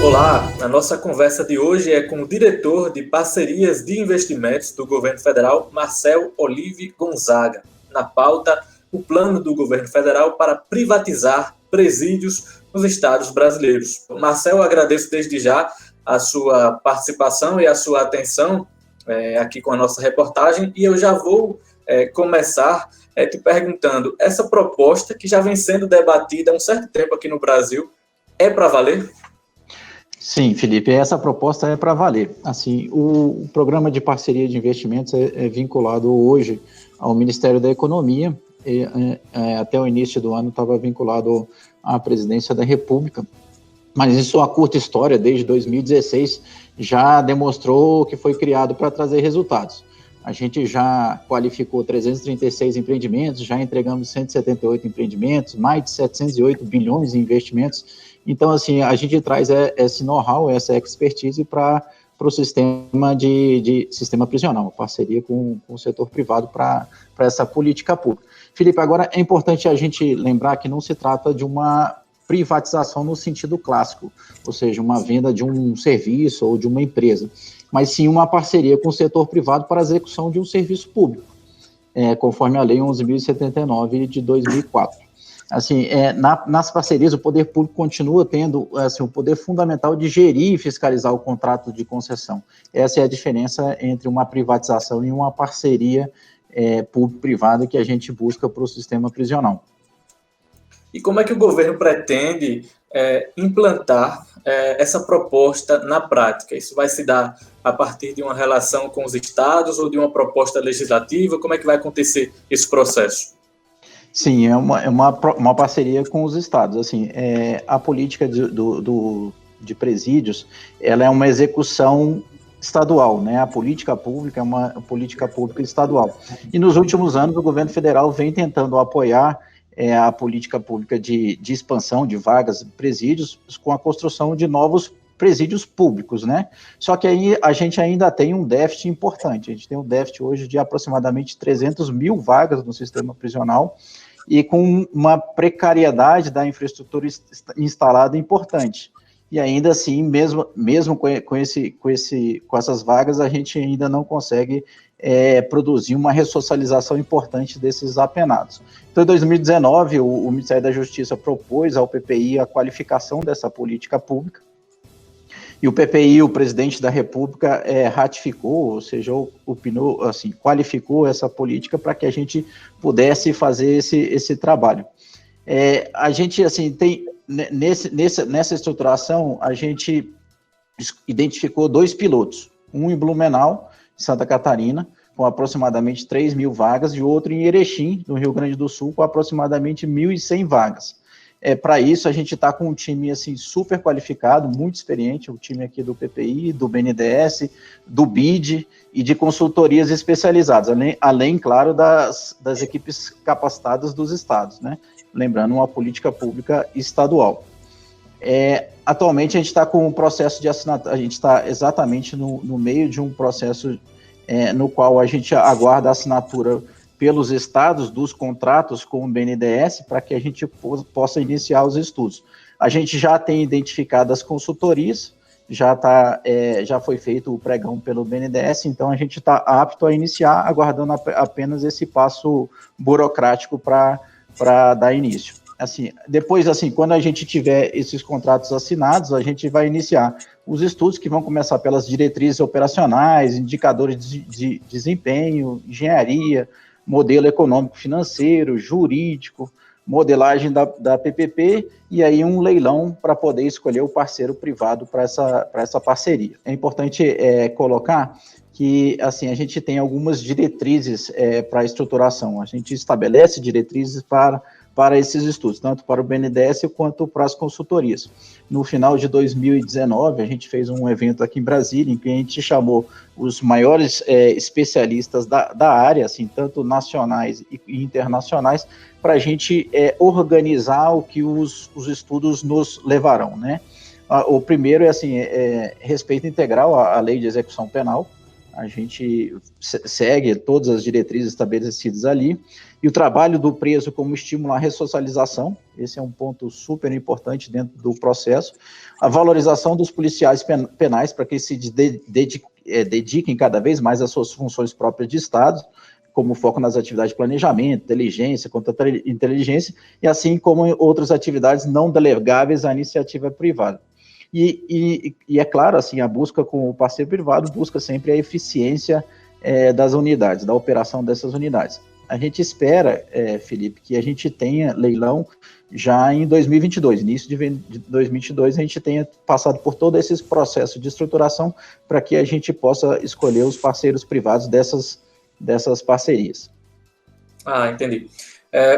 Olá, a nossa conversa de hoje é com o diretor de Parcerias de Investimentos do Governo Federal, Marcel Olive Gonzaga. Na pauta, o plano do governo federal para privatizar presídios nos estados brasileiros. Marcel, agradeço desde já a sua participação e a sua atenção aqui com a nossa reportagem, e eu já vou começar te perguntando, essa proposta que já vem sendo debatida há um certo tempo aqui no Brasil, é para valer? Sim, Felipe, essa proposta é para valer. Assim, o programa de parceria de investimentos é vinculado hoje ao Ministério da Economia, e até o início do ano estava vinculado à Presidência da República, mas isso é uma curta história, desde 2016 já demonstrou que foi criado para trazer resultados. A gente já qualificou 336 empreendimentos, já entregamos 178 empreendimentos, mais de 708 bilhões em investimentos. Então, assim, a gente traz esse know-how, essa expertise para o sistema sistema prisional, parceria com o setor privado para essa política pública. Felipe, agora é importante a gente lembrar que não se trata de uma privatização no sentido clássico, ou seja, uma venda de um serviço ou de uma empresa, mas sim uma parceria com o setor privado para a execução de um serviço público, conforme a Lei 11.079 de 2004. Assim, nas parcerias, o poder público continua tendo assim, o poder fundamental de gerir e fiscalizar o contrato de concessão. Essa é a diferença entre uma privatização e uma parceria público-privada que a gente busca para o sistema prisional. E como é que o governo pretende implantar essa proposta na prática? Isso vai se dar a partir de uma relação com os estados ou de uma proposta legislativa? Como é que vai acontecer esse processo? Sim, é uma parceria com os estados. Assim, a política de presídios, ela é uma execução estadual, né? A política pública é uma política pública estadual. E nos últimos anos, o governo federal vem tentando apoiar a política pública de expansão de vagas em presídios com a construção de novos presídios públicos, né? Só que aí a gente ainda tem um déficit importante. A gente tem um déficit hoje de aproximadamente 300 mil vagas no sistema prisional e com uma precariedade da infraestrutura instalada importante. E ainda assim, mesmo com essas vagas, a gente ainda não consegue produzir uma ressocialização importante desses apenados. Então, em 2019, o Ministério da Justiça propôs ao PPI a qualificação dessa política pública, e o PPI, o presidente da República, ratificou, ou seja, opinou, assim, qualificou essa política para que a gente pudesse fazer esse trabalho. A gente, assim, tem, nessa estruturação, a gente identificou 2 pilotos, um em Blumenau, Santa Catarina, com aproximadamente 3 mil vagas, e outro em Erechim, no Rio Grande do Sul, com aproximadamente 1.100 vagas. Para isso, a gente está com um time assim, super qualificado, muito experiente, o time aqui do PPI, do BNDES, do BID e de consultorias especializadas, além claro, das equipes capacitadas dos estados, né? Lembrando, uma política pública estadual. Atualmente, a gente está com um processo de assinatura, a gente está exatamente no meio de um processo no qual a gente aguarda a assinatura pelos estados dos contratos com o BNDES para que a gente possa iniciar os estudos. A gente já tem identificado as consultorias, já foi feito o pregão pelo BNDES, então a gente está apto a iniciar, aguardando apenas esse passo burocrático para dar início. Assim, depois, assim, quando a gente tiver esses contratos assinados, a gente vai iniciar os estudos que vão começar pelas diretrizes operacionais, indicadores de desempenho, engenharia, modelo econômico financeiro, jurídico, modelagem da PPP e aí um leilão para poder escolher o parceiro privado para essa parceria. É importante colocar que assim, a gente tem algumas diretrizes para a estruturação, a gente estabelece diretrizes para esses estudos, tanto para o BNDES quanto para as consultorias. No final de 2019, a gente fez um evento aqui em Brasília, em que a gente chamou os maiores especialistas da área, assim, tanto nacionais e internacionais, para a gente organizar o que os estudos nos levarão, né? O primeiro é, assim, respeito integral à lei de execução penal, a gente segue todas as diretrizes estabelecidas ali, E o trabalho do preso como estímulo à ressocialização, esse é um ponto super importante dentro do processo. A valorização dos policiais penais para que se dediquem cada vez mais às suas funções próprias de Estado, como foco nas atividades de planejamento, inteligência, contra-inteligência, e assim como em outras atividades não delegáveis à iniciativa privada. E é claro, assim, a busca com o parceiro privado busca sempre a eficiência das unidades, da operação dessas unidades. A gente espera, Felipe, que a gente tenha leilão já em 2022, início de 2022, a gente tenha passado por todo esse processo de estruturação para que a gente possa escolher os parceiros privados dessas parcerias. Ah, entendi.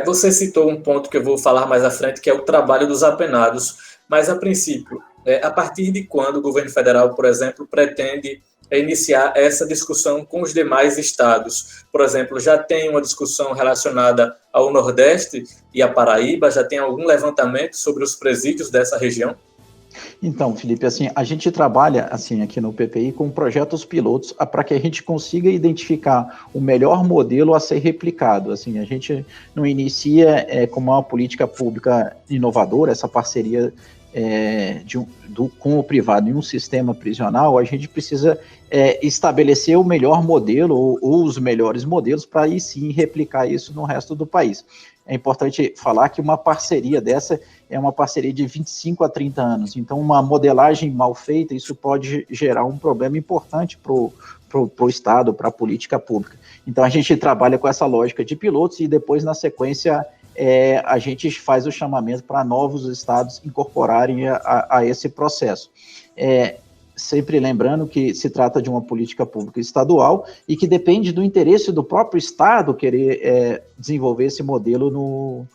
Você citou um ponto que eu vou falar mais à frente, que é o trabalho dos apenados, mas a princípio, a partir de quando o governo federal, por exemplo, pretende iniciar essa discussão com os demais estados? Por exemplo, já tem uma discussão relacionada ao Nordeste e à Paraíba? Já tem algum levantamento sobre os presídios dessa região? Então, Felipe, assim, a gente trabalha assim aqui no PPI com projetos pilotos para que a gente consiga identificar o melhor modelo a ser replicado. Assim, a gente não inicia como uma política pública inovadora, essa parceria com o privado em um sistema prisional. A gente precisa estabelecer o melhor modelo ou os melhores modelos para aí sim replicar isso no resto do país. É importante falar que uma parceria dessa é uma parceria de 25 a 30 anos, então uma modelagem mal feita, isso pode gerar um problema importante para o Estado, para a política pública. Então a gente trabalha com essa lógica de pilotos e depois, na sequência, a gente faz o chamamento para novos estados incorporarem a esse processo. Sempre lembrando que se trata de uma política pública estadual e que depende do interesse do próprio Estado querer desenvolver esse modelo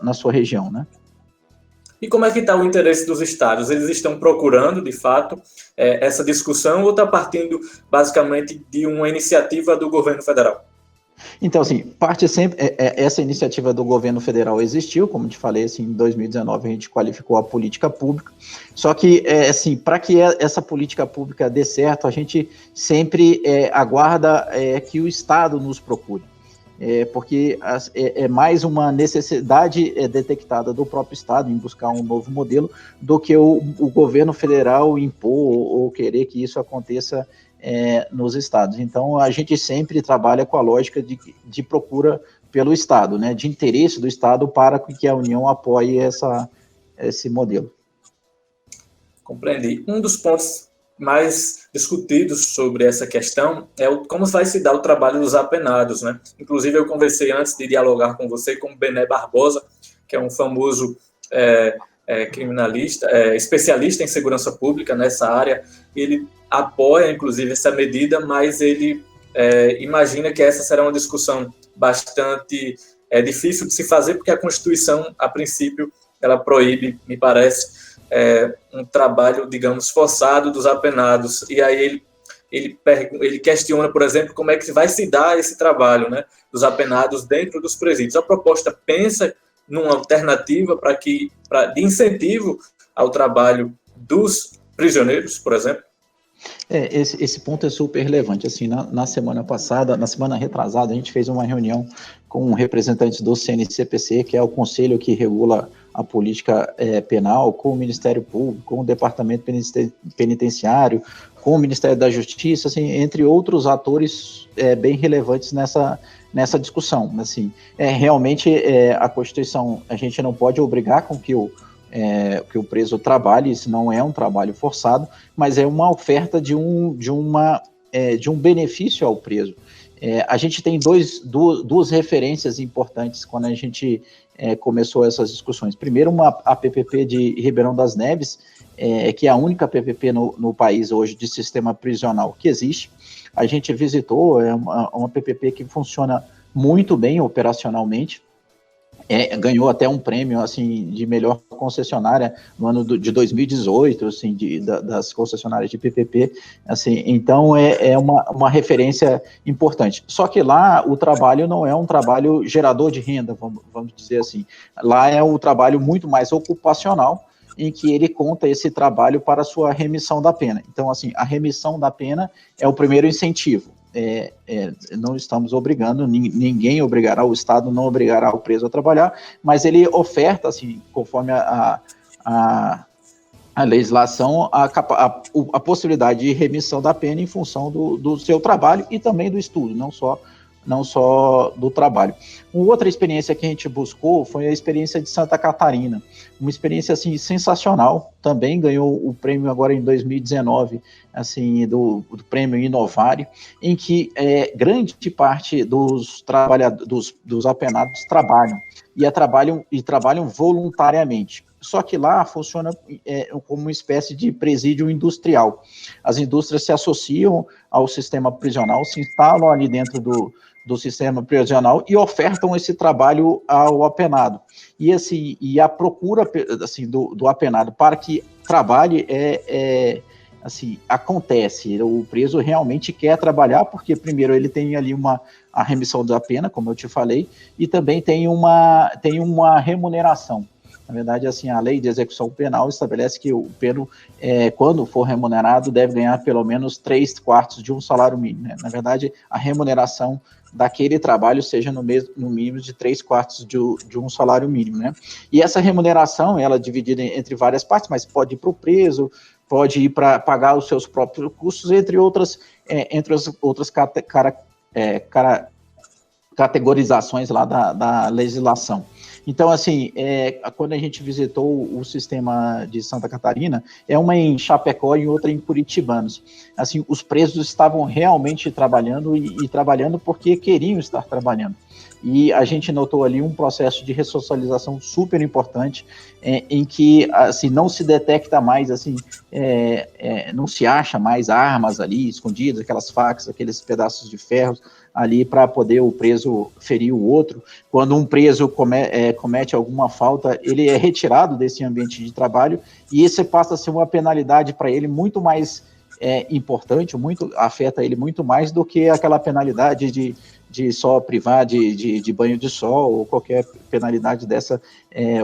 na sua região, né? E como é que está o interesse dos estados? Eles estão procurando, de fato, essa discussão ou está partindo, basicamente, de uma iniciativa do governo federal? Então, assim, parte sempre, essa iniciativa do governo federal existiu, como te falei, assim, em 2019 a gente qualificou a política pública, só que, assim, para que essa política pública dê certo, a gente sempre aguarda que o Estado nos procure, porque é mais uma necessidade detectada do próprio Estado em buscar um novo modelo do que o governo federal impor ou querer que isso aconteça nos estados. Então, a gente sempre trabalha com a lógica de procura pelo Estado, né, de interesse do Estado para que a União apoie esse modelo. Compreendi. Um dos pontos mais discutidos sobre essa questão é como vai se dar o trabalho dos apenados, né? Inclusive, eu conversei antes de dialogar com você com o Bené Barbosa, que é um famoso criminalista, especialista em segurança pública nessa área. Ele apoia, inclusive, essa medida, mas ele imagina que essa será uma discussão bastante difícil de se fazer, porque a Constituição, a princípio, ela proíbe, me parece, um trabalho, digamos, forçado dos apenados. E aí ele questiona, por exemplo, como é que vai se dar esse trabalho, né, dos apenados dentro dos presídios. A proposta pensa numa alternativa de incentivo ao trabalho dos prisioneiros, por exemplo? Esse ponto é super relevante. Assim, na semana passada, na semana retrasada, a gente fez uma reunião com representantes do CNCPC, que é o conselho que regula a política penal, com o Ministério Público, com o Departamento Penitenciário, com o Ministério da Justiça, assim, entre outros atores bem relevantes nessa discussão. Assim, realmente, a Constituição, a gente não pode obrigar com que o preso trabalhe, isso não é um trabalho forçado, mas é uma oferta de um benefício ao preso. A gente tem duas referências importantes quando a gente começou essas discussões. Primeiro, a PPP de Ribeirão das Neves, que é a única PPP no país hoje de sistema prisional que existe. A gente visitou, uma PPP que funciona muito bem operacionalmente, ganhou até um prêmio assim, de melhor concessionária no ano de 2018, assim, das concessionárias de PPP, assim, então é uma referência importante. Só que lá o trabalho não é um trabalho gerador de renda, vamos dizer assim. Lá é um trabalho muito mais ocupacional, em que ele conta esse trabalho para a sua remissão da pena. Então, assim, a remissão da pena é o primeiro incentivo. não estamos obrigando, ninguém obrigará, o Estado não obrigará o preso a trabalhar, mas ele oferta, assim, conforme a legislação, a possibilidade de remissão da pena em função do seu trabalho e também do estudo, não só do trabalho. Uma outra experiência que a gente buscou foi a experiência de Santa Catarina, uma experiência assim sensacional, também ganhou o prêmio agora em 2019, assim, do prêmio Inovare, em que grande parte dos trabalhadores, dos apenados trabalham trabalham voluntariamente. Só que lá funciona como uma espécie de presídio industrial. As indústrias se associam ao sistema prisional, se instalam ali dentro do sistema prisional e ofertam esse trabalho ao apenado. E a procura, assim, do apenado para que trabalhe assim, acontece. O preso realmente quer trabalhar, porque primeiro ele tem ali a remissão da pena, como eu te falei, e também tem uma remuneração. Na verdade, assim, a lei de execução penal estabelece que o peno, quando for remunerado, deve ganhar pelo menos 3/4 de um salário mínimo, né? Na verdade, a remuneração daquele trabalho seja no mínimo de 3/4 de um salário mínimo, né? E essa remuneração, ela é dividida entre várias partes, mas pode ir para o preso, pode ir para pagar os seus próprios custos, entre outras categorizações lá da legislação. Então, assim, quando a gente visitou o sistema de Santa Catarina, uma em Chapecó e outra em Curitibanos. Assim, os presos estavam realmente trabalhando e trabalhando porque queriam estar trabalhando. E a gente notou ali um processo de ressocialização super importante, em que, assim, não se detecta mais, assim, não se acha mais armas ali escondidas, aquelas facas, aqueles pedaços de ferro ali para poder o preso ferir o outro. Quando um preso comete alguma falta, ele é retirado desse ambiente de trabalho e isso passa a ser uma penalidade para ele muito mais importante, afeta ele muito mais do que aquela penalidade de só privar de banho de sol ou qualquer penalidade dessa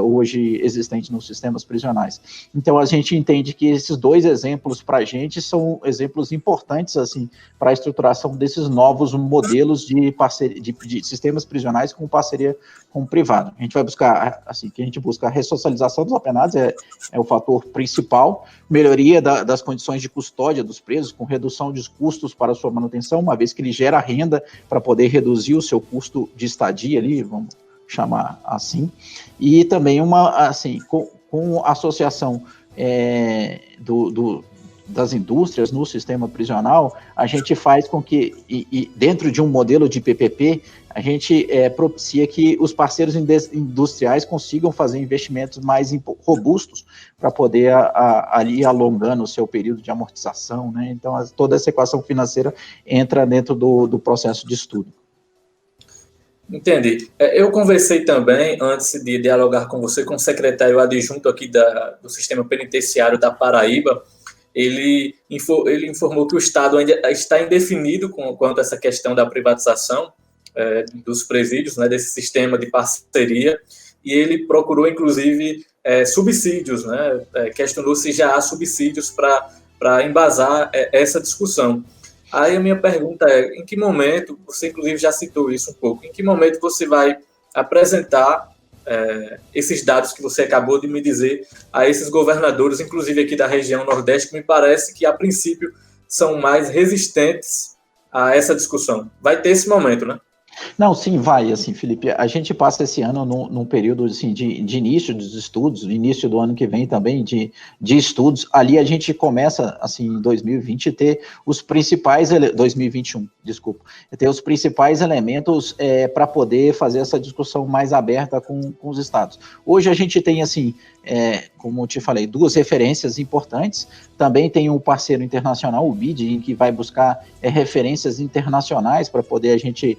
hoje existente nos sistemas prisionais. Então, a gente entende que esses dois exemplos para a gente são exemplos importantes assim, para a estruturação desses novos modelos de sistemas prisionais com parceria com o privado. A gente vai buscar, assim, que a gente busca a ressocialização dos apenados, é o fator principal, melhoria das condições de custódia dos presos, com redução dos custos para a sua manutenção, uma vez que ele gera renda para poder reduzir o seu custo de estadia ali, vamos chamar assim, e também assim, com a associação das indústrias no sistema prisional, a gente faz com que, dentro de um modelo de PPP, a gente propicia que os parceiros industriais consigam fazer investimentos mais robustos para poder ali alongando o seu período de amortização, né? Então, toda essa equação financeira entra dentro do processo de estudo. Entendi. Eu conversei também, antes de dialogar com você, com o secretário adjunto aqui do Sistema Penitenciário da Paraíba. Ele informou que o Estado ainda está indefinido quanto a essa questão da privatização dos presídios, né, desse sistema de parceria, e ele procurou, inclusive, subsídios, né, questionou se já há subsídios para embasar essa discussão. Aí a minha pergunta em que momento, você inclusive já citou isso um pouco, em que momento você vai apresentar esses dados que você acabou de me dizer a esses governadores, inclusive aqui da região Nordeste, que me parece que, a princípio, são mais resistentes a essa discussão. Vai ter esse momento, né? Não, sim, vai, assim, Felipe, a gente passa esse ano num período, assim, de início dos estudos, início do ano que vem também de estudos, ali a gente começa, assim, em 2020, ter os principais, 2021, desculpa, ter os principais elementos para poder fazer essa discussão mais aberta com os estados. Hoje a gente tem, assim, como eu te falei, duas referências importantes, também tem um parceiro internacional, o BID, em que vai buscar referências internacionais para poder a gente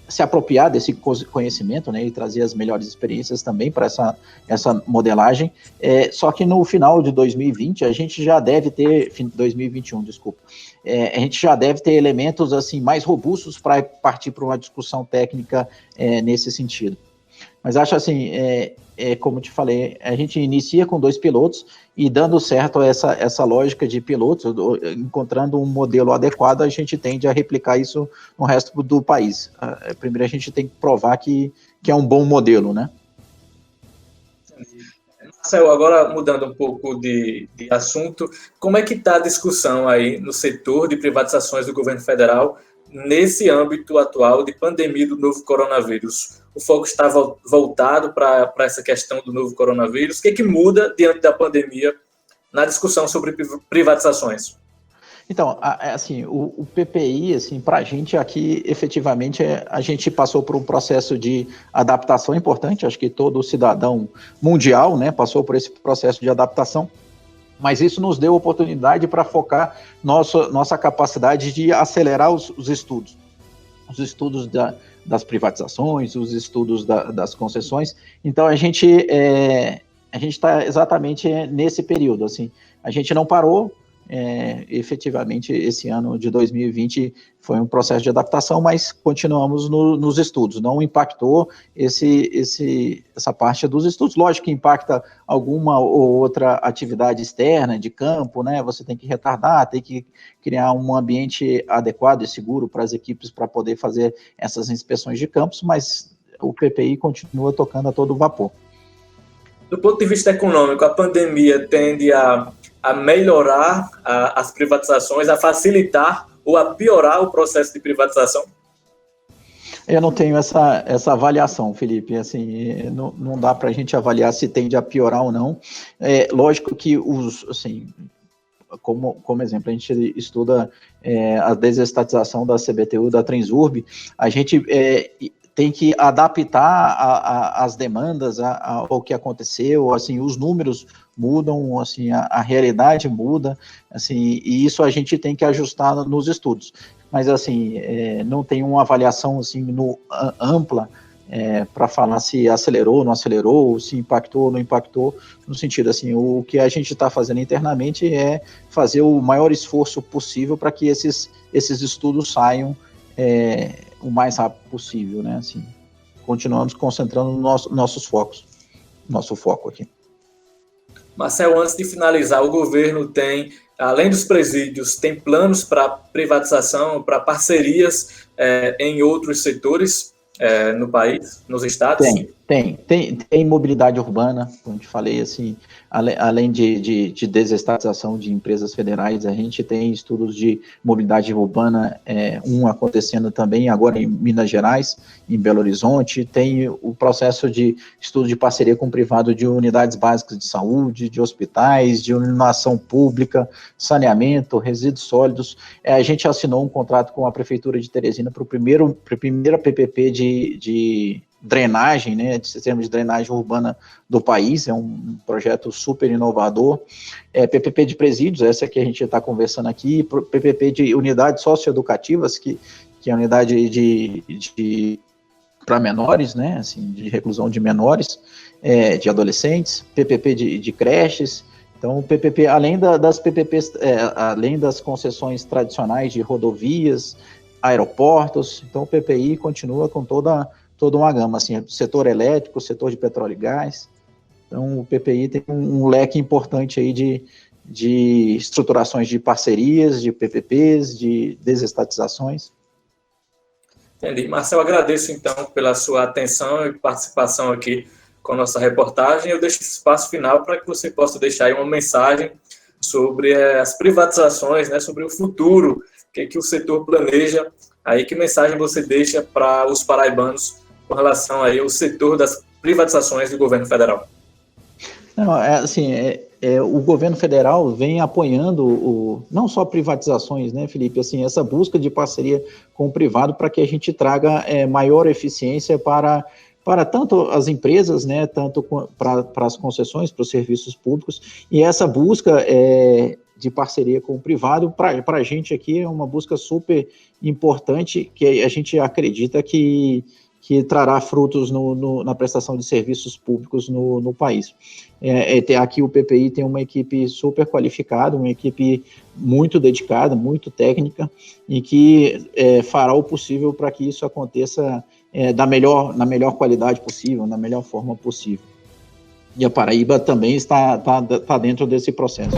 se apropriar desse conhecimento, né, e trazer as melhores experiências também para essa modelagem, só que no final de 2020, a gente já deve ter, 2021, desculpa, a gente já deve ter elementos assim mais robustos para partir para uma discussão técnica nesse sentido. Mas acho assim, como te falei, a gente inicia com 2 pilotos e dando certo essa lógica de pilotos, encontrando um modelo adequado, a gente tende a replicar isso no resto do país. Primeiro a gente tem que provar que é um bom modelo, né? Marcel, agora mudando um pouco de assunto, como é que está a discussão aí no setor de privatizações do governo federal nesse âmbito atual de pandemia do novo coronavírus? O foco está voltado para essa questão do novo coronavírus. O que muda diante da pandemia na discussão sobre privatizações? Então, assim, o PPI, assim, para a gente aqui, efetivamente, a gente passou por um processo de adaptação importante, acho que todo cidadão mundial, né, passou por esse processo de adaptação, mas isso nos deu oportunidade para focar nossa capacidade de acelerar os estudos das privatizações, os estudos das concessões. Então, a gente está exatamente nesse período, assim, a gente não parou. Efetivamente, esse ano de 2020 foi um processo de adaptação, mas continuamos nos estudos. Não impactou essa parte dos estudos. Lógico que impacta alguma ou outra atividade externa de campo, né? Você tem que retardar, tem que criar um ambiente adequado e seguro para as equipes para poder fazer essas inspeções de campos, mas o PPI continua tocando a todo vapor. Do ponto de vista econômico, a pandemia tende a melhorar as privatizações, a facilitar ou a piorar o processo de privatização? Eu não tenho essa avaliação, Felipe. Assim, não dá para a gente avaliar se tende a piorar ou não. Lógico que assim, como exemplo, a gente estuda a desestatização da CBTU, da Transurb, a gente tem que adaptar as demandas ao que aconteceu, assim, os números mudam, assim, a realidade muda, assim, e isso a gente tem que ajustar nos estudos. Mas, assim, não tem uma avaliação, assim, ampla para falar se acelerou, não acelerou, se impactou, não impactou, no sentido, assim, o que a gente está fazendo internamente é fazer o maior esforço possível para que esses estudos saiam o mais rápido possível, né? Assim, continuamos concentrando nosso foco aqui. Marcel, antes de finalizar, o governo tem, além dos presídios, tem planos para privatização, para parcerias em outros setores no país, nos estados? Tem mobilidade urbana, como eu te falei, assim, além de desestatização de empresas federais, a gente tem estudos de mobilidade urbana, acontecendo também agora em Minas Gerais, em Belo Horizonte, tem o processo de estudo de parceria com o privado de unidades básicas de saúde, de hospitais, de iluminação pública, saneamento, resíduos sólidos. A gente assinou um contrato com a Prefeitura de Teresina para a primeira PPP de drenagem, né, de sistema de drenagem urbana do país, é um projeto super inovador. PPP de presídios, essa que a gente está conversando aqui, PPP de unidades socioeducativas, que é a unidade para menores, né, assim, de reclusão de menores, de adolescentes, PPP de creches. Então, o PPP, além das PPPs, além das concessões tradicionais de rodovias, aeroportos, então o PPI continua com toda uma gama, assim, setor elétrico, setor de petróleo e gás. Então, o PPI tem um leque importante aí de estruturações de parcerias, de PPPs, de desestatizações. Entendi. Marcel, agradeço, então, pela sua atenção e participação aqui com a nossa reportagem. Eu deixo esse espaço final para que você possa deixar aí uma mensagem sobre as privatizações, né, sobre o futuro, o que o setor planeja. Aí, que mensagem você deixa para os paraibanos com relação aí ao setor das privatizações do governo federal? Não, o governo federal vem apoiando não só privatizações, né, Felipe, assim, essa busca de parceria com o privado para que a gente traga maior eficiência para tanto as empresas, né, tanto para as concessões, para os serviços públicos, e essa busca de parceria com o privado, para a gente aqui, é uma busca super importante, que a gente acredita que trará frutos na prestação de serviços públicos no país. Aqui o PPI tem uma equipe super qualificada, uma equipe muito dedicada, muito técnica, e que fará o possível para que isso aconteça na melhor qualidade possível, na melhor forma possível. E a Paraíba também está dentro desse processo.